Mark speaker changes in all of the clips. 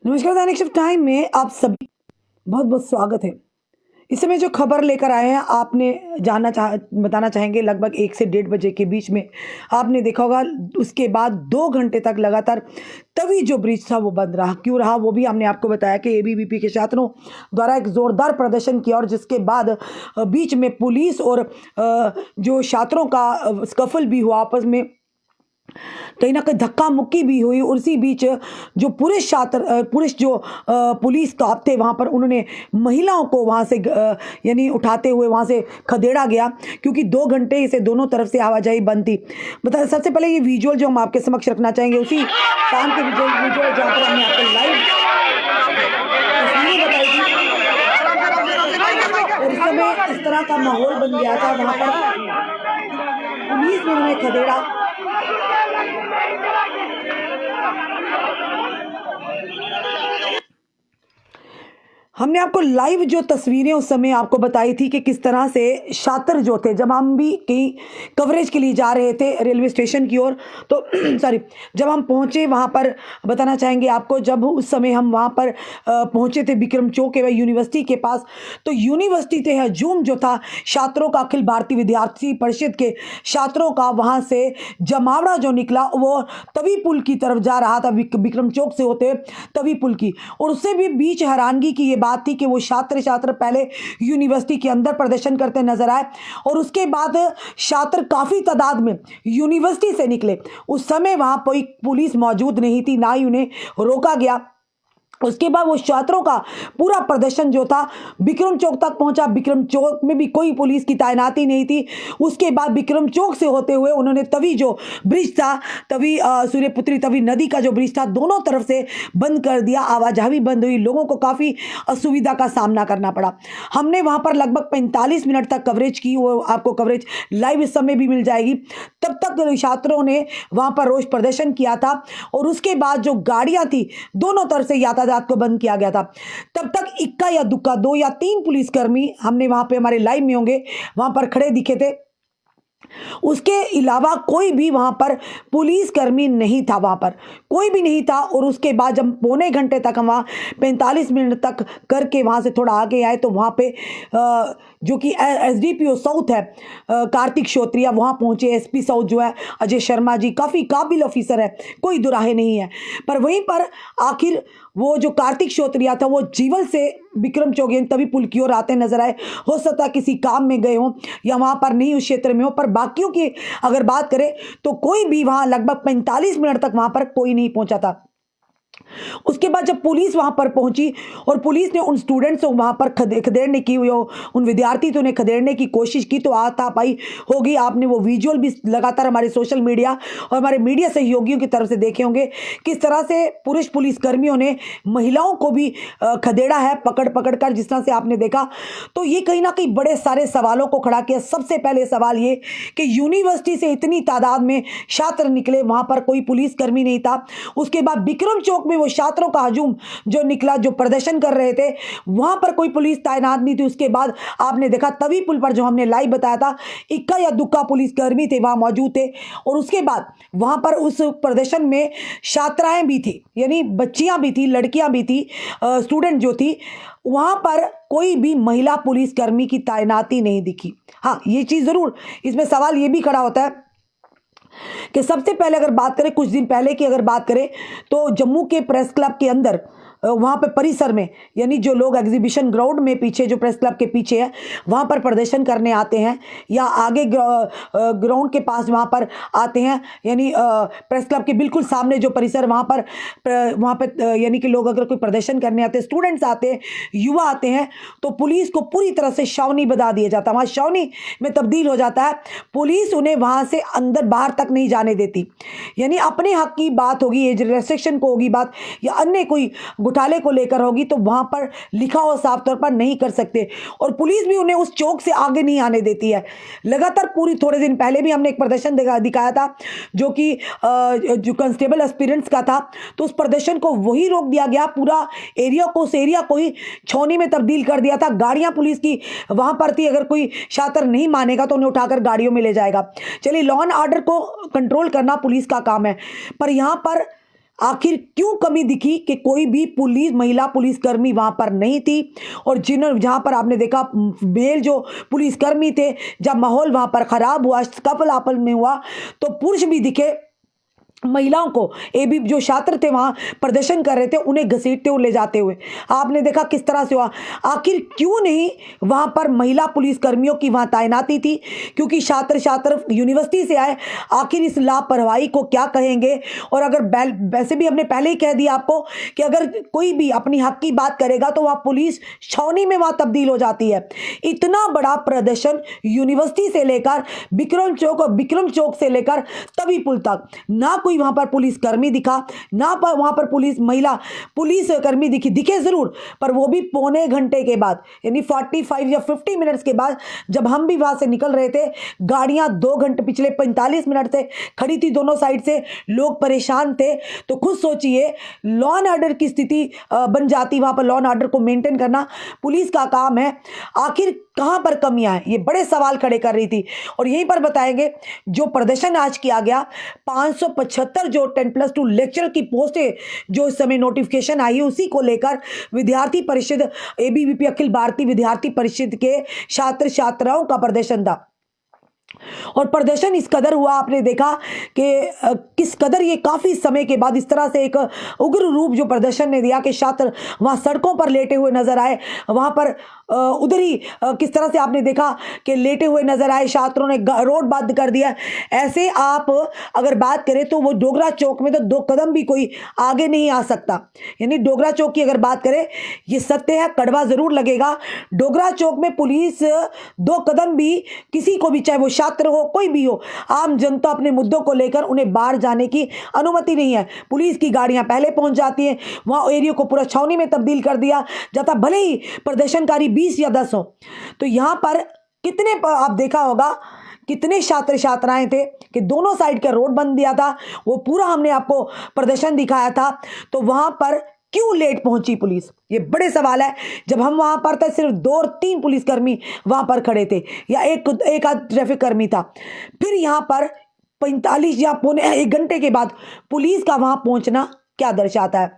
Speaker 1: नमस्कार, दैनिक shift time में आप सभी बहुत बहुत स्वागत है। इस समय जो खबर लेकर आए हैं आपने बताना चाहेंगे लगभग 1 से 1:30 बजे के बीच में आपने देखा होगा। उसके बाद 2 घंटे तक लगातार तभी जो ब्रिज था वो बंद रहा। क्यों रहा वो भी हमने आपको बताया कि एबीवीपी के छात्रों द्वारा एक जोरदार प्रदर्शन किया और जिसके बाद बीच में पुलिस और जो छात्रों का स्कफल भी हुआ, आपस में कहीं ना कहीं धक्का मुक्की भी हुई। उसी बीच जो पुरुष जो पुलिस स्टाफ थे वहाँ पर, उन्होंने महिलाओं को वहाँ से यानी उठाते हुए वहाँ से खदेड़ा गया, क्योंकि 2 घंटे इसे दोनों तरफ से आवाजाही बंद थी। बता सबसे पहले ये विजुअल जो हम आपके समक्ष रखना चाहेंगे उसी काम के विजुअल जहाँ पर हमने आपको लाइव तस्वीरें बताई थी। और इस समय इस तरह का माहौल बन गया था वहाँ पर, पुलिस ने उन्हें खदेड़ा। हमने आपको लाइव जो तस्वीरें उस समय आपको बताई थी कि किस तरह से छात्र जो थे, जब हम भी कहीं कवरेज के लिए जा रहे थे रेलवे स्टेशन की ओर, तो सॉरी, जब हम पहुंचे वहां पर, बताना चाहेंगे आपको, जब उस समय हम वहां पर पहुंचे थे विक्रम चौक एवं यूनिवर्सिटी के पास, तो यूनिवर्सिटी से हजूम जो था छात्रों का, अखिल भारतीय विद्यार्थी परिषद के छात्रों का, वहां से जमावड़ा जो निकला वो तवी पुल की तरफ जा रहा था, विक्रम चौक से होते तवी पुल की। और उससे भी बीच हैरानगी की ये बात थी कि वो छात्र पहले यूनिवर्सिटी के अंदर प्रदर्शन करते नजर आए और उसके बाद छात्र काफी तादाद में यूनिवर्सिटी से निकले। उस समय वहां कोई पुलिस मौजूद नहीं थी, ना ही उन्हें रोका गया। उसके बाद वो छात्रों का पूरा प्रदर्शन जो था विक्रम चौक तक पहुंचा। विक्रम चौक में भी कोई पुलिस की तैनाती नहीं थी। उसके बाद विक्रम चौक से होते हुए उन्होंने तवी जो ब्रिज था, तवी सूर्यपुत्री तवी नदी का जो ब्रिज था, दोनों तरफ से बंद कर दिया। आवाजाही बंद हुई, लोगों को काफ़ी असुविधा का सामना करना पड़ा। हमने वहाँ पर लगभग 45 मिनट तक कवरेज की, वो आपको कवरेज लाइव इस समय भी मिल जाएगी। तब तक छात्रों ने वहाँ पर रोष प्रदर्शन किया था और उसके बाद जो गाड़ियाँ थी दोनों तरफ से यातायात को बंद किया गया था। तब तक इक्का या दुक्का 2 या 3 पुलिसकर्मी हमने वहां पे, हमारे लाइव में होंगे, वहां पर खड़े दिखे थे। उसके अलावा कोई भी वहां पर पुलिसकर्मी नहीं था, वहां पर कोई भी नहीं था। और उसके बाद जब 1.25 घंटे तक हम वहां 45 मिनट तक करके वहां से थोड़ा आगे आए, तो वहां पे जो कि एसडीपीओ साउथ है कार्तिक श्रोत्रिया, वहां पहुंचे। एसपी साउथ जो है अजय शर्मा जी, काफी काबिल ऑफिसर है, कोई दुराहे नहीं है। पर वहीं पर आखिर वो जो कार्तिक श्रोत्रिया था वो जीवल से विक्रम चौक तभी पुल की ओर आते नजर आए। हो सकता है किसी काम में गए हों या वहां पर नहीं उस क्षेत्र में हो, पर बाकियों की अगर बात करें तो कोई भी वहां लगभग 45 मिनट तक वहां पर कोई नहीं पहुंचा था। उसके बाद जब पुलिस वहां पर पहुंची और पुलिस ने उन स्टूडेंट्स को वहां पर खदेड़ने की, उन विद्यार्थी तो उन्हें खदेड़ने की कोशिश की, तो हाथापाई होगी। आपने वो विजुअल भी लगातार हमारे सोशल मीडिया और हमारे मीडिया सहयोगियों की तरफ से देखे होंगे, किस तरह से पुरुष पुलिसकर्मियों ने महिलाओं को भी खदेड़ा है पकड़ पकड़ कर, जिस तरह से आपने देखा। तो ये कहीं ना कहीं बड़े सारे सवालों को खड़ा किया। सबसे पहले सवाल ये कि यूनिवर्सिटी से इतनी तादाद में छात्र निकले, वहां पर कोई पुलिसकर्मी नहीं था। उसके बाद विक्रम चौक में वो छात्रों का हजूम जो निकला, जो प्रदर्शन कर रहे थे, वहां पर कोई पुलिस तैनात नहीं थी। उसके बाद आपने देखा तवी पुल पर, जो हमने लाइव बताया था, इक्का या दुक्का पुलिसकर्मी थे वहां मौजूद थे। और उसके बाद वहां पर उस प्रदर्शन में छात्राएं भी थी, यानी बच्चियां भी थी, लड़कियां भी थी, स्टूडेंट जो थी, वहां पर कोई भी महिला पुलिसकर्मी की तैनाती नहीं दिखी। हाँ, ये चीज जरूर इसमें सवाल ये भी खड़ा होता है कि सबसे पहले अगर बात करें, कुछ दिन पहले की अगर बात करें, तो जम्मू के प्रेस क्लब के अंदर वहाँ पे परिसर में, यानी जो लोग एग्जीबिशन ग्राउंड में पीछे, जो प्रेस क्लब के पीछे है, वहाँ पर प्रदर्शन करने आते हैं, या आगे ग्राउंड के पास वहाँ पर आते हैं, यानी प्रेस क्लब के बिल्कुल सामने जो परिसर, वहाँ पर यानी कि लोग अगर कोई प्रदर्शन करने आते हैं, स्टूडेंट्स आते हैं, युवा आते हैं, तो पुलिस को पूरी तरह से छावनी बना दिया जाता है, वहाँ छावनी में तब्दील हो जाता है। पुलिस उन्हें वहाँ से अंदर बाहर तक नहीं जाने देती। यानी अपने हक की बात होगी, एज रिस्ट्रिक्शन को होगी बात, या अन्य कोई घोटाले को लेकर होगी, तो वहां पर लिखा हो साफ तौर पर नहीं कर सकते। और पुलिस भी उन्हें उस चौक से आगे नहीं आने देती है। लगातार पूरी, थोड़े दिन पहले भी हमने एक प्रदर्शन दिखाया था, जो कि जो कांस्टेबल एस्पिरेंट्स का था, तो उस प्रदर्शन को वही रोक दिया गया। पूरा एरिया को, उस एरिया को ही छावनी में तब्दील कर दिया था। गाड़ियां पुलिस की वहां पर थी, अगर कोई छात्र नहीं मानेगा तो उन्हें उठाकर गाड़ियों में ले जाएगा। चलिए, लॉ एंड ऑर्डर को कंट्रोल करना पुलिस का काम है, पर यहां पर आखिर क्यों कमी दिखी कि कोई भी महिला पुलिसकर्मी वहां पर नहीं थी, और जहां पर आपने देखा मेल जो पुलिसकर्मी थे, जब माहौल वहां पर खराब हुआ, स्कफल आपस में हुआ, तो पुरुष भी दिखे, महिलाओं को एबी जो छात्र थे वहां प्रदर्शन कर रहे थे उन्हें घसीटते हुए ले जाते हुए आपने देखा किस तरह से हुआ। आखिर क्यों नहीं वहां पर महिला पुलिसकर्मियों की वहां तैनाती थी? क्योंकि छात्र यूनिवर्सिटी से आए। आखिर इस लापरवाही को क्या कहेंगे? और अगर वैसे भी हमने पहले ही कह दिया आपको कि अगर कोई भी अपनी हक की बात करेगा तो वहां पुलिस छावनी में वहां तब्दील हो जाती है। इतना बड़ा प्रदर्शन यूनिवर्सिटी से लेकर विक्रम चौक और विक्रम चौक से लेकर तवी पुल तक, ना कोई वहां पर पुलिसकर्मी दिखा, ना पर वहां पर महिला पुलिसकर्मी दिखे जरूर, पर वो भी पौने घंटे के बाद, यानी 45 या 50 मिनट्स के बाद, जब हम भी वहां से निकल रहे थे। गाड़ियां 2 घंटे पिछले 45 मिनट से खड़ी थी दोनों साइड से, लोग परेशान थे। तो खुद सोचिए लॉ एंड ऑर्डर की स्थिति बन जाती, वहां पर लॉ एंड ऑर्डर को मेंटेन करना पुलिस का काम है। आखिर कहां पर कमियां हैं, ये बड़े सवाल खड़े कर रही थी। और यहीं पर बताएंगे जो प्रदर्शन आज किया गया, 575 जो 10+2 लेक्चर की पोस्टें जो इस समय नोटिफिकेशन आई है, उसी को लेकर विद्यार्थी परिषद एबीवीपी अखिल भारतीय विद्यार्थी परिषद के छात्र छात्राओं का प्रदर्शन था। और प्रदर्शन इस कदर हुआ, आपने देखा कि किस कदर ये काफी समय के बाद इस तरह से एक उग्र रूप जो प्रदर्शन ने दिया कि छात्र वहां सड़कों पर लेटे हुए नजर आए। वहां पर उधर ही किस तरह से आपने देखा कि लेटे हुए नजर आए, छात्रों ने रोड बंद कर दिया। ऐसे आप अगर बात करें तो वो डोगरा चौक में तो 2 कदम भी कोई आगे नहीं आ सकता। यानी डोगरा चौक की अगर बात करें, ये सत्य है, कड़वा जरूर लगेगा, डोगरा चौक में पुलिस 2 कदम भी किसी को भी, चाहे वो छात्र हो कोई भी हो, आम जनता अपने मुद्दों को लेकर उन्हें बाहर जाने की अनुमति नहीं है। पुलिस की गाड़ियां पहले पहुंच जाती हैं, वहां एरिया को पूरा छावनी में तब्दील कर दिया जाता, भले ही प्रदर्शनकारी 20 या 10 हो। तो यहां पर कितने आप देखा होगा कितने छात्र छात्राएं थे कि दोनों साइड का रोड बंद दिया था, वो पूरा हमने आपको प्रदर्शन दिखाया था। तो वहां पर क्यों लेट पहुंची पुलिस, ये बड़े सवाल है। जब हम वहां पर थे सिर्फ 2 और 3 पुलिसकर्मी वहां पर खड़े थे, या एक आध ट्रैफिक कर्मी था। फिर यहां पर 45 या पौने 1 घंटे के बाद पुलिस का वहां पहुंचना क्या दर्शाता है?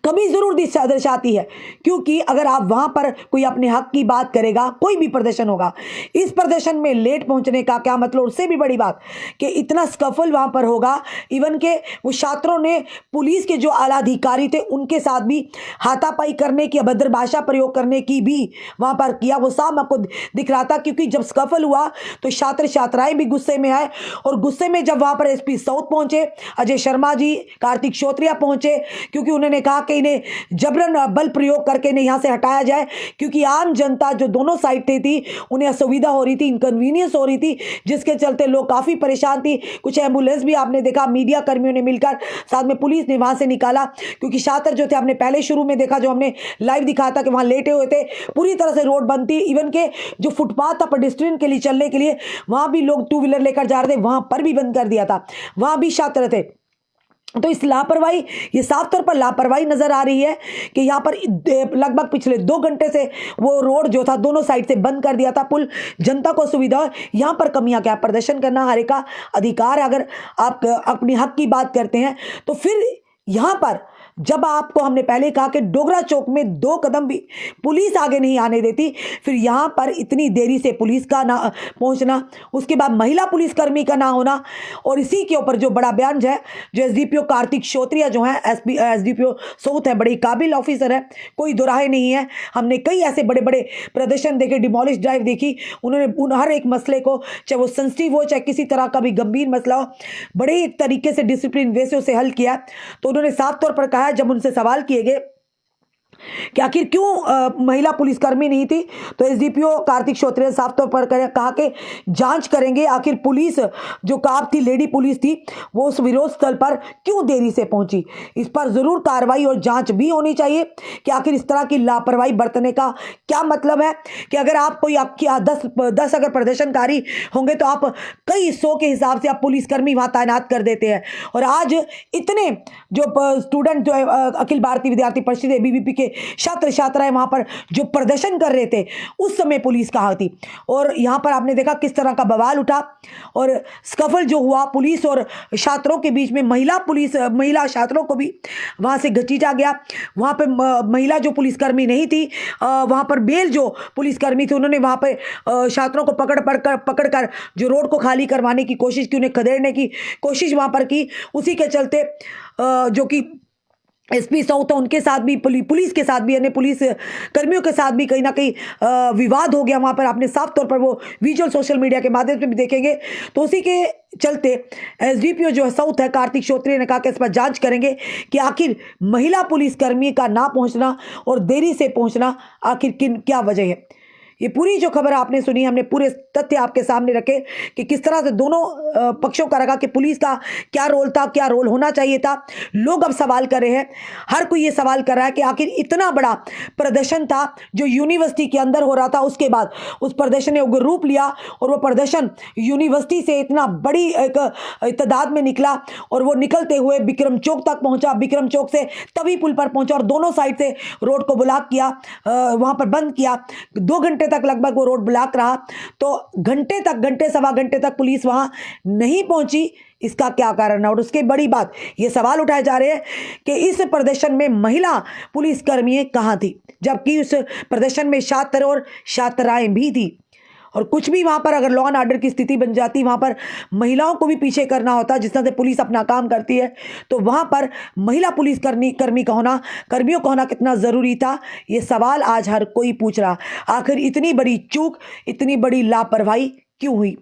Speaker 1: कमी जरूर दर्शाती है। क्योंकि अगर आप वहां पर कोई अपने हक की बात करेगा, कोई भी प्रदर्शन होगा, इस प्रदर्शन में लेट पहुंचने का क्या मतलब? उससे भी बड़ी बात कि इतना स्कफल वहां पर होगा, इवन के वो छात्रों ने पुलिस के जो आला अधिकारी थे उनके साथ भी हाथापाई करने की, अभद्र भाषा प्रयोग करने की भी वहां पर किया। वो साफ आपको दिख रहा था, क्योंकि जब स्कफल हुआ तो छात्र छात्राएं भी गुस्से में आए, और गुस्से में जब वहां पर एसपी साउथ पहुंचे, अजय शर्मा जी, कार्तिक श्रोत्रिया पहुंचे, क्योंकि उन्होंने कहा कि इन्हें जबरन बल प्रयोग करके इन्हें यहां से हटाया जाए, क्योंकि आम जनता जो दोनों साइड थी उन्हें असुविधा हो रही थी, इनकन्वीनियंस हो रही थी, जिसके चलते लोग काफी परेशान थी। कुछ एम्बुलेंस भी आपने देखा मीडिया कर्मियों ने मिलकर साथ में पुलिस ने वहां से निकाला, क्योंकि छात्र जो थे, आपने पहले शुरू में देखा, जो हमने लाइव दिखाया था कि वहां लेटे हुए थे, पूरी तरह से रोड बंद थी। इवन के जो फुटपाथ था पेडेस्ट्रियन के लिए चलने के लिए, वहां भी लोग 2 व्हीलर लेकर जा रहे थे, वहां पर भी बंद कर दिया था, वहां भी छात्र थे। तो इस लापरवाही, ये साफ तौर पर लापरवाही नजर आ रही है कि यहाँ पर लगभग पिछले 2 घंटे से वो रोड जो था दोनों साइड से बंद कर दिया था, पुल, जनता को सुविधा। यहाँ पर कमियां क्या? प्रदर्शन करना हर एक का अधिकार है। अगर आप अपनी हक की बात करते हैं तो फिर यहाँ पर जब आपको हमने पहले कहा कि डोगरा चौक में 2 कदम भी पुलिस आगे नहीं आने देती, फिर यहाँ पर इतनी देरी से पुलिस का ना पहुँचना, उसके बाद महिला पुलिसकर्मी का ना होना, और इसी के ऊपर जो बड़ा बयान है, जो एसडीपीओ कार्तिक श्रोत्रिया जो है, एसडीपीओ साउथ है, बड़ी काबिल ऑफिसर है, कोई दोराहे नहीं है। हमने कई ऐसे बड़े बड़े प्रदर्शन देखे, डिमोलिश ड्राइव देखी, उन्होंने हर एक मसले को, चाहे वो सेंसिटिव हो, चाहे किसी तरह का भी गंभीर मसला हो, बड़े एक तरीके से डिसिप्लिन वे से उसे हल किया। तो उन्होंने साफ तौर पर कहा, जब उनसे सवाल किए गए कि आखिर क्यों महिला पुलिसकर्मी नहीं थी, तो एसडीपीओ कार्तिक श्रोत्रिया ने साफ तौर पर कहा कि जांच करेंगे, आखिर पुलिस जो कार थी, लेडी पुलिस थी, वो उस विरोध स्थल पर क्यों देरी से पहुंची। इस पर जरूर कार्रवाई और जांच भी होनी चाहिए कि आखिर इस तरह की लापरवाही बरतने का क्या मतलब है। कि अगर आप कोई आपकी 10 अगर प्रदर्शनकारी होंगे तो आप कई 100 के हिसाब से आप पुलिसकर्मी वहां तैनात कर देते हैं। और आज इतने जो स्टूडेंट जो अखिल भारतीय विद्यार्थी परिषद एबीवीपी के छात्र छात्राएं वहां पर जो प्रदर्शन कर रहे थे उस समय पुलिस कहाँ थी। और यहाँ पर आपने देखा किस तरह का बवाल उठा और स्कफल जो हुआ पुलिस और छात्रों के बीच में, महिला छात्रों को भी वहां से घसीटा गया। वहां पे महिला जो पुलिसकर्मी नहीं थी, वहां पर मेल जो पुलिसकर्मी थे, उन्होंने वहां पे छात्रों को पकड़कर जो रोड को खाली करवाने की कोशिश की, उन्हें खदेड़ने की कोशिश वहां पर की। उसी के चलते जो कि एसपी साउथ, उनके साथ भी पुलिस के साथ भी, अन्य पुलिस कर्मियों के साथ भी कहीं ना कहीं विवाद हो गया वहां पर। आपने साफ तौर पर वो विजुअल सोशल मीडिया के माध्यम से भी देखेंगे। तो उसी के चलते एसडीपीओ जो है साउथ है, कार्तिक श्रोत्रिय ने कहा कि इस पर जांच करेंगे कि आखिर महिला पुलिसकर्मी का ना पहुंचना और देरी से पहुंचना आखिर क्या वजह है। ये पूरी जो खबर आपने सुनी, हमने पूरे तथ्य आपके सामने रखे कि किस तरह से दोनों पक्षों का रखा कि पुलिस का क्या रोल था, क्या रोल होना चाहिए था। लोग अब सवाल कर रहे हैं, हर कोई ये सवाल कर रहा है कि आखिर इतना बड़ा प्रदर्शन था जो यूनिवर्सिटी के अंदर हो रहा था, उसके बाद उस प्रदर्शन ने उग्र रूप लिया और वो प्रदर्शन यूनिवर्सिटी से इतना बड़ी एक तादाद में निकला और वो निकलते हुए विक्रम चौक तक पहुंचा। विक्रम चौक से तभी पुल पर पहुंचा और दोनों साइड से रोड को ब्लॉक किया, वहां पर बंद किया। 2 घंटे तक लगभग वो रोड ब्लॉक रहा। तो घंटे सवा घंटे तक पुलिस वहां नहीं पहुंची, इसका क्या कारण है। और उसके बड़ी बात ये सवाल उठाए जा रहे हैं कि इस प्रदर्शन में महिला पुलिसकर्मी कहां थी, जबकि उस प्रदर्शन में छात्र और छात्राएं भी थी। और कुछ भी वहां पर अगर लॉ एंड ऑर्डर की स्थिति बन जाती, वहां पर महिलाओं को भी पीछे करना होता, जिस तरह से पुलिस अपना काम करती है, तो वहां पर महिला पुलिस कर्मियों का होना कितना जरूरी था, ये सवाल आज हर कोई पूछ रहा। आखिर इतनी बड़ी चूक, इतनी बड़ी लापरवाही क्यों हुई।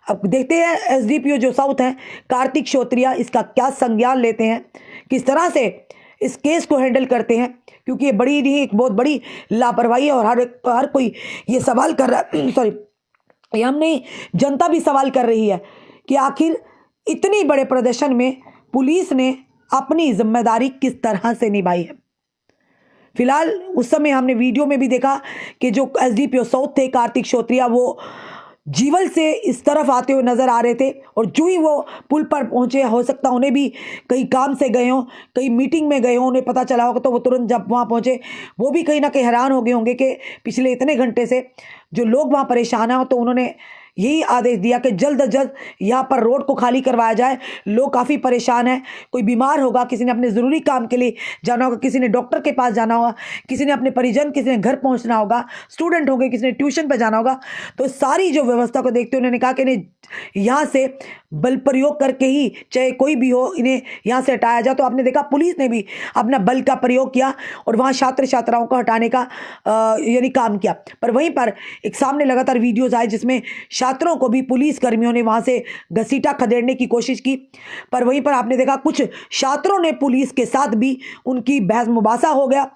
Speaker 1: अब देखते हैं एसडीपीओ जो साउथ हैं कार्तिक श्रोत्रिय इसका क्या संज्ञान लेते हैं, किस तरह से इस केस को हैंडल करते हैं, क्योंकि ये बड़ी नहीं, एक बहुत बड़ी लापरवाही है। और हर कोई ये सवाल कर रहा है सॉरी, ये हम नहीं, जनता भी सवाल कर रही है कि आखिर इतनी बड़े प्रदर्शन में पुलिस ने अपनी जिम्मेदारी किस तरह से निभाई है। फिलहाल उस समय हमने वीडियो में भी देखा कि जो एसडीपीओ साउथ थे कार्तिक श्रोत्रिय, वो जीवल से इस तरफ आते हुए नजर आ रहे थे। और जो ही वो पुल पर पहुंचे, हो सकता उन्हें भी कहीं काम से गए हों, कहीं मीटिंग में गए हों, उन्हें पता चला होगा, तो वो तुरंत जब वहां पहुंचे वो भी कहीं ना कहीं हैरान हो गए होंगे कि पिछले इतने घंटे से जो लोग वहां परेशान हैं। तो उन्होंने यही आदेश दिया कि जल्द अज जल्द यहाँ पर रोड को खाली करवाया जाए। लोग काफ़ी परेशान हैं, कोई बीमार होगा, किसी ने अपने ज़रूरी काम के लिए जाना होगा, किसी ने डॉक्टर के पास जाना होगा, किसी ने अपने परिजन, किसी ने घर पहुँचना होगा, स्टूडेंट होंगे, किसी ने ट्यूशन पर जाना होगा। तो सारी जो व्यवस्था को देखते हुए उन्होंने कहा कि इन्हें यहाँ से बल प्रयोग करके ही, चाहे कोई भी हो, इन्हें यहाँ से हटाया जाए। तो आपने देखा पुलिस ने भी अपना बल का प्रयोग किया और वहाँ छात्र छात्राओं को हटाने का यानी काम किया। पर वहीं पर एक सामने लगातार वीडियोज़ आए जिसमें छात्रों को भी पुलिस कर्मियों ने वहां से घसीटा खदेड़ने की कोशिश की। पर वहीं पर आपने देखा कुछ छात्रों ने पुलिस के साथ भी उनकी बहस मुबासा हो गया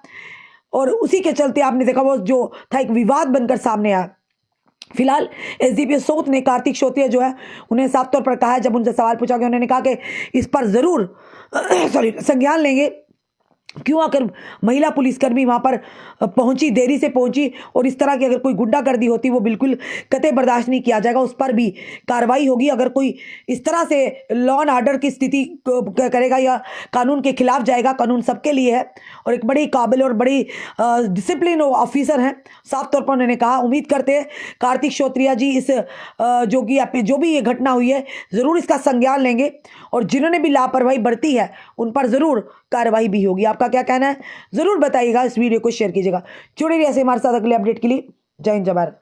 Speaker 1: और उसी के चलते आपने देखा वो जो था एक विवाद बनकर सामने आया। फिलहाल एसडीपीओ साउथ ने कार्तिक श्रोत्रिय जो है उन्हें साफ तौर पर कहा है, जब उनसे सवाल पूछा गया उन्होंने कहा कि इस पर जरूर संज्ञान लेंगे, क्यों आकर महिला पुलिसकर्मी वहां पर पहुंची, देरी से पहुंची। और इस तरह की अगर कोई गुंडागर्दी होती वो बिल्कुल कतई बर्दाश्त नहीं किया जाएगा, उस पर भी कार्रवाई होगी। अगर कोई इस तरह से लॉ एंड ऑर्डर की स्थिति करेगा या कानून के खिलाफ जाएगा, कानून सबके लिए है और एक बड़ी काबिल और बड़ी डिसिप्लिन ऑफिसर हैं, साफ तौर पर उन्होंने कहा। उम्मीद करते हैं कार्तिक श्रोत्रिय जी इस जो भी ये घटना हुई है ज़रूर इसका संज्ञान लेंगे और जिन्होंने भी लापरवाही बरती है उन पर ज़रूर कार्रवाई भी होगी। आपका क्या कहना है ज़रूर बताइएगा, इस वीडियो को शेयर कीजिएगा। जुड़े रहिए ऐसे हमारे साथ अगले अपडेट के लिए। जय हिंद, जय भारत।